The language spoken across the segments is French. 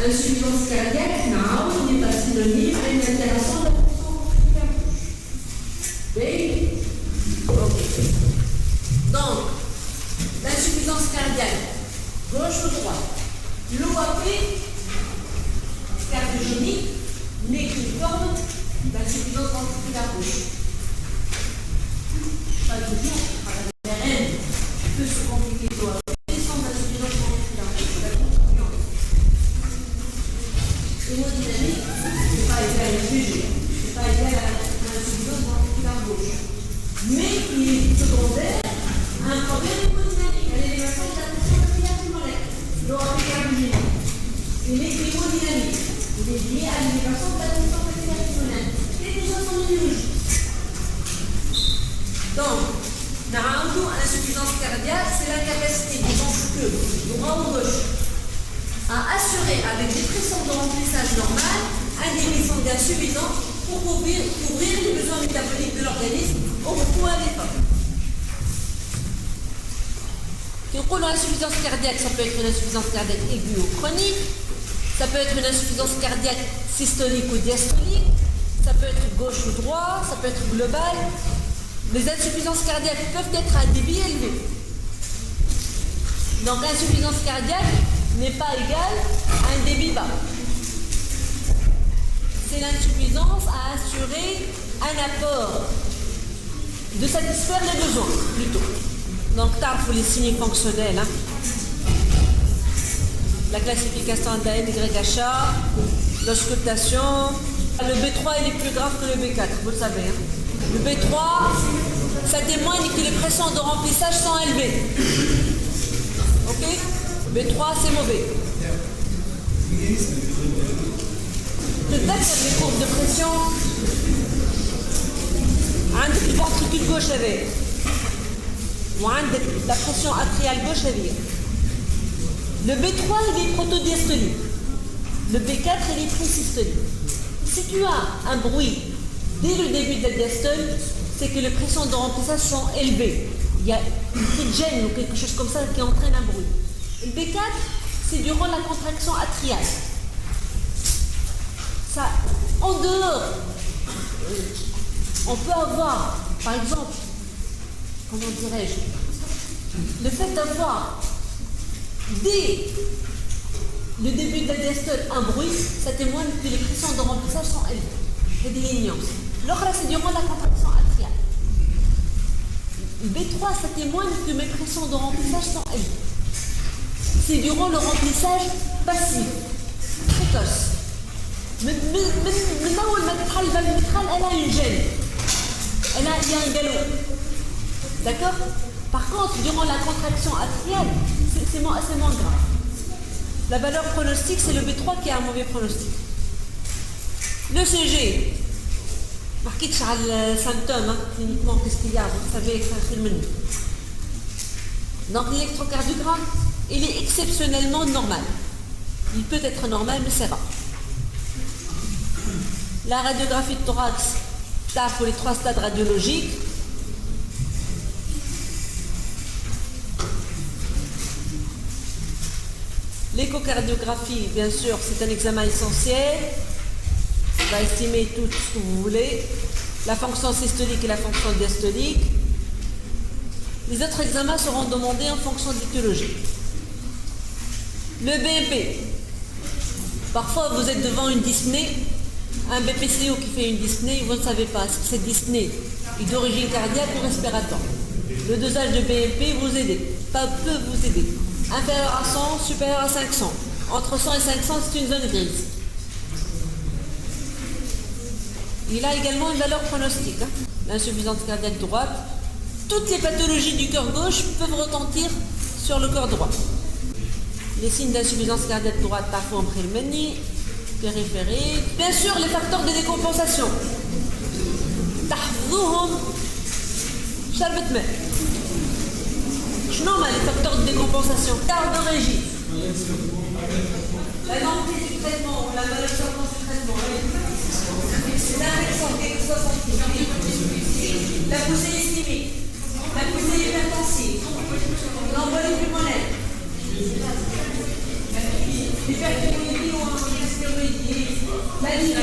Insuffisance cardiaque, non, n'est pas synonyme à une altération de la fonction ventriculaire gauche. Oui. Ok. Donc, l'insuffisance cardiaque, gauche ou droite, l'OAP cardiogénique n'est qu'une forme d'insuffisance ventriculaire gauche. Pas toujours, la RN peut se compliquer l'OAP, des formes d'insuffisance ventriculaire gauche. La confiance. Hémodynamique, ce n'est pas égal à GG, ce n'est pas égal à l'insuffisance ventriculaire gauche. Mais il est secondaire à un problème hémodynamique, à l'élévation de la pression artérielle pulmonaire, l'OAP cardiogénique. Il est hémodynamique, il est lié à l'élévation de la pression artérielle pulmonaire. Et déjà son immunologie. Donc, nous insuffisance cardiaque, c'est l'incapacité du ventricule droit ou gauche à assurer avec des pressions de remplissage normales un débit sanguin suffisant pour couvrir les besoins métaboliques de l'organisme au repos à l'effort. L'insuffisance cardiaque, ça peut être une insuffisance cardiaque aiguë ou chronique, ça peut être une insuffisance cardiaque systolique ou diastolique, ça peut être gauche ou droit, ça peut être global. Les insuffisances cardiaques peuvent être à un débit élevé. Donc insuffisance cardiaque n'est pas égale à un débit bas. C'est l'insuffisance à assurer un apport, de satisfaire les besoins plutôt. Donc tard pour les signes fonctionnels. La classification d'AN-YHA, l'auscultation. Le B3 il est plus grave que le B4, vous le savez. Le B3, ça témoigne que les pressions de remplissage sont élevées. Ok? B3, c'est mauvais. تتذكر les courbes de pression عندك الventricule gauche هذايا وعندك la pression artérielle gauche هذيا. Le B3 il est protodiastolique. Le B4 il est présystolique. Si tu as un bruit dès le début de la diastole, c'est que les pressions de remplissage sont élevées. Il y a une petite gêne ou quelque chose comme ça qui entraîne un bruit. Le B4, c'est durant la contraction atriale. Ça, en dehors, on peut avoir, par exemple, comment dirais-je, le fait d'avoir dès le début de la diastole un bruit, ça témoigne que les pressions de remplissage sont élevées. C'est des lignes. L'autre, c'est durant la contraction atriale. Le B3, ça témoigne que mes pressions de remplissage sont élevées. C'est durant le remplissage passif, précoce. Mais là où le mitral, elle a une gêne. Il y a un galop. D'accord? Par contre, durant la contraction atriale, c'est moins grave. La valeur pronostique, c'est le B3 qui a un mauvais pronostic. Le CG, marqué sur le symptôme, cliniquement, qu'est-ce qu'il y a? Vous savez extraire le menu. Donc l'électrocardiogramme, il est exceptionnellement normal. Il peut être normal, mais c'est rare. La radiographie de thorax, ça pour les 3 stades radiologiques. L'échocardiographie, bien sûr, c'est un examen essentiel. On va estimer tout ce que vous voulez. La fonction systolique et la fonction diastolique. Les autres examens seront demandés en fonction de l'étiologie. Le BNP. Parfois, vous êtes devant une dyspnée, un BPCO qui fait une dyspnée, vous ne savez pas si cette dyspnée est d'origine cardiaque ou respiratoire. Le dosage de BNP vous aide, peut vous aider. Inférieur à 100, supérieur à 500. Entre 100 et 500, c'est une zone grise. Il a également une valeur pronostique. L'insuffisance cardiaque droite. Toutes les pathologies du cœur gauche peuvent retentir sur le cœur droit. Les signes d'insuffisance cardiaque droite, parfois en périménie, périphérique. Bien sûr, les facteurs de décompensation. تحفظوهم شربة ماء. شنو هما les facteurs de décompensation? Quart de régie. La lentille du traitement ou la malabsorption du traitement. L'infection quelque soit sensible. La poussée ischémique. La poussée hypertensive. L'embolie pulmonaire. L'hyperthyroïdie ou un La limite.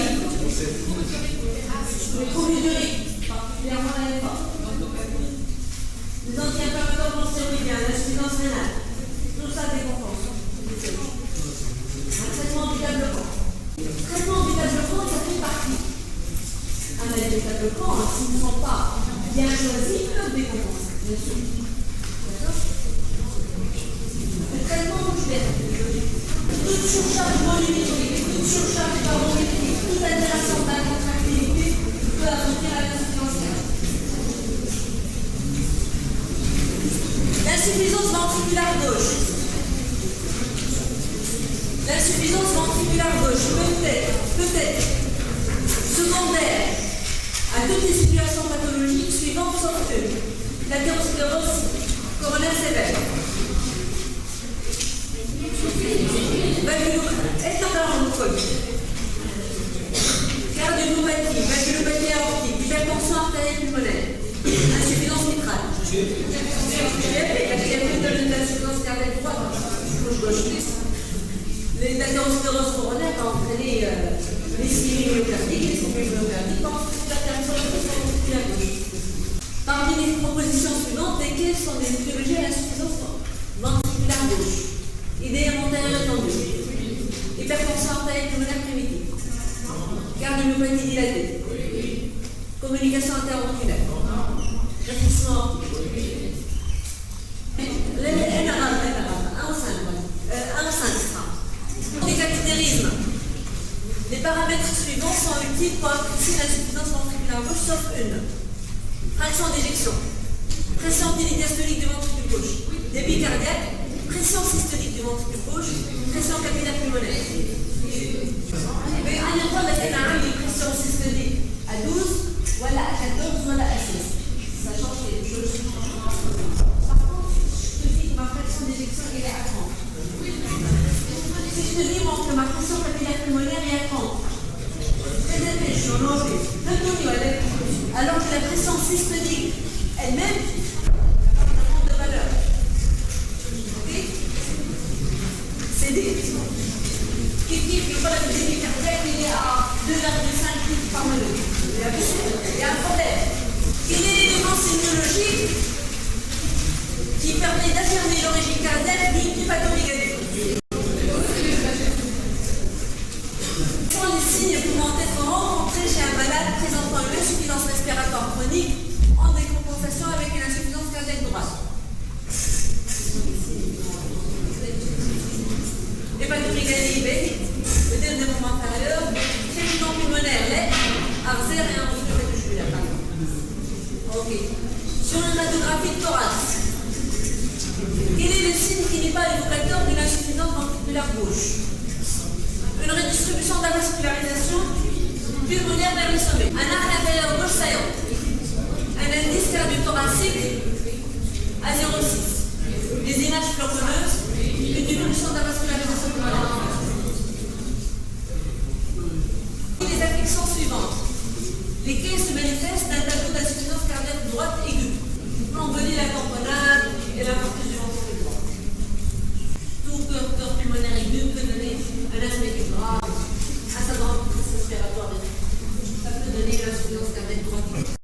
Les troubles uriques, particulièrement la FA. Les anti-inflammatoires non stéroïdiens, l'insuffisance rénale. Tout ça décompense. Un traitement anti-développement. Traitement anti-développement, ça fait partie. Un anti-développement, s'ils ne sont pas bien choisis, ils peuvent décompenser. Bien sûr. D'accord? Le traitement musculaire. Toute surcharge volumétrique, toute surcharge barométrique, toute altération de la contractilité peut aboutir à l'insuffisance cardiaque. L'insuffisance ventriculaire gauche. L'insuffisance ventriculaire gauche peut être secondaire à toutes les situations pathologiques suivantes sauf une. L'athérosclérose coronaire sévère. Cardiopathie, valvulopathie aortique, hypertension artérielle pulmonaire, insuffisance mitrale. L'insuffisance cardiaque droite, gauche. L'athérosclérose coronaire va entraîner l'ischémie myocardique, l'ischémie myocardique, ventriculaire gauche. Parmi les propositions suivantes, lesquelles sont des étiologies à l'insuffisance ventriculaire gauche? Idée antérieure étendue. Hypertension artérielle pulmonaire primitive. Cardiomyopathie dilatée. Communication interauriculaire. Rétrécissement aortique. Décatétérisme. Les paramètres suivants sont utiles pour apprécier l'insuffisance ventriculaire gauche, sauf une. Fraction d'éjection. Pression diastolique du ventricule gauche. Débit cardiaque. Pression systolique du ventricule gauche. Pression capillaire pulmonaire. Mais on a le droit de faire une pression systolique à 12, voilà à 14, voilà à 16. Ça change quelque chose. Par contre, je te dis que ma pression d'éjection est à 30. Si je te dis que ma pression capillaire pulmonaire est à 30, très élevé, je suis en danger, alors que la pression systolique elle-même a de valeur. Ok? C'est des qui dit que voilà, le débit cardiaque il est à 2,5 litres par minute. Il y a un problème. Quel est l'élément sémiologique qui permet d'affirmer l'origine cardiaque du pathologie? Quels sont les signes pouvant être rencontrés chez un malade présentant une insuffisance respiratoire chronique en décompensation avec une insuffisance cardiaque droite? Hépatomégalie ibérique, le développement inférieur, traitement pulmonaire, lait, artère et un reflux réticulaire. Ok. Sur l'hématographie de thorax, quel est le signe qui n'est pas évocateur d'une insuffisance ventriculaire gauche? Une redistribution de la vascularisation pulmonaire vers le sommet. Un arc inférieur gauche saillant. Un indice cardio-thoracique à 0,6. Des images fleuronneuses. Une diminution de la vascularisation pulmonaire. Les affections suivantes. Lesquelles se manifestent d'un tableau d'insuffisance cardiaque droite aiguë. L'embolie, la tamponade et l'infarctus du ventricule droit. Tout cœur pulmonaire aigu peut donner un asthme grave, un syndrome respiratoire. Ça peut donner l'insuffisance cardiaque droite.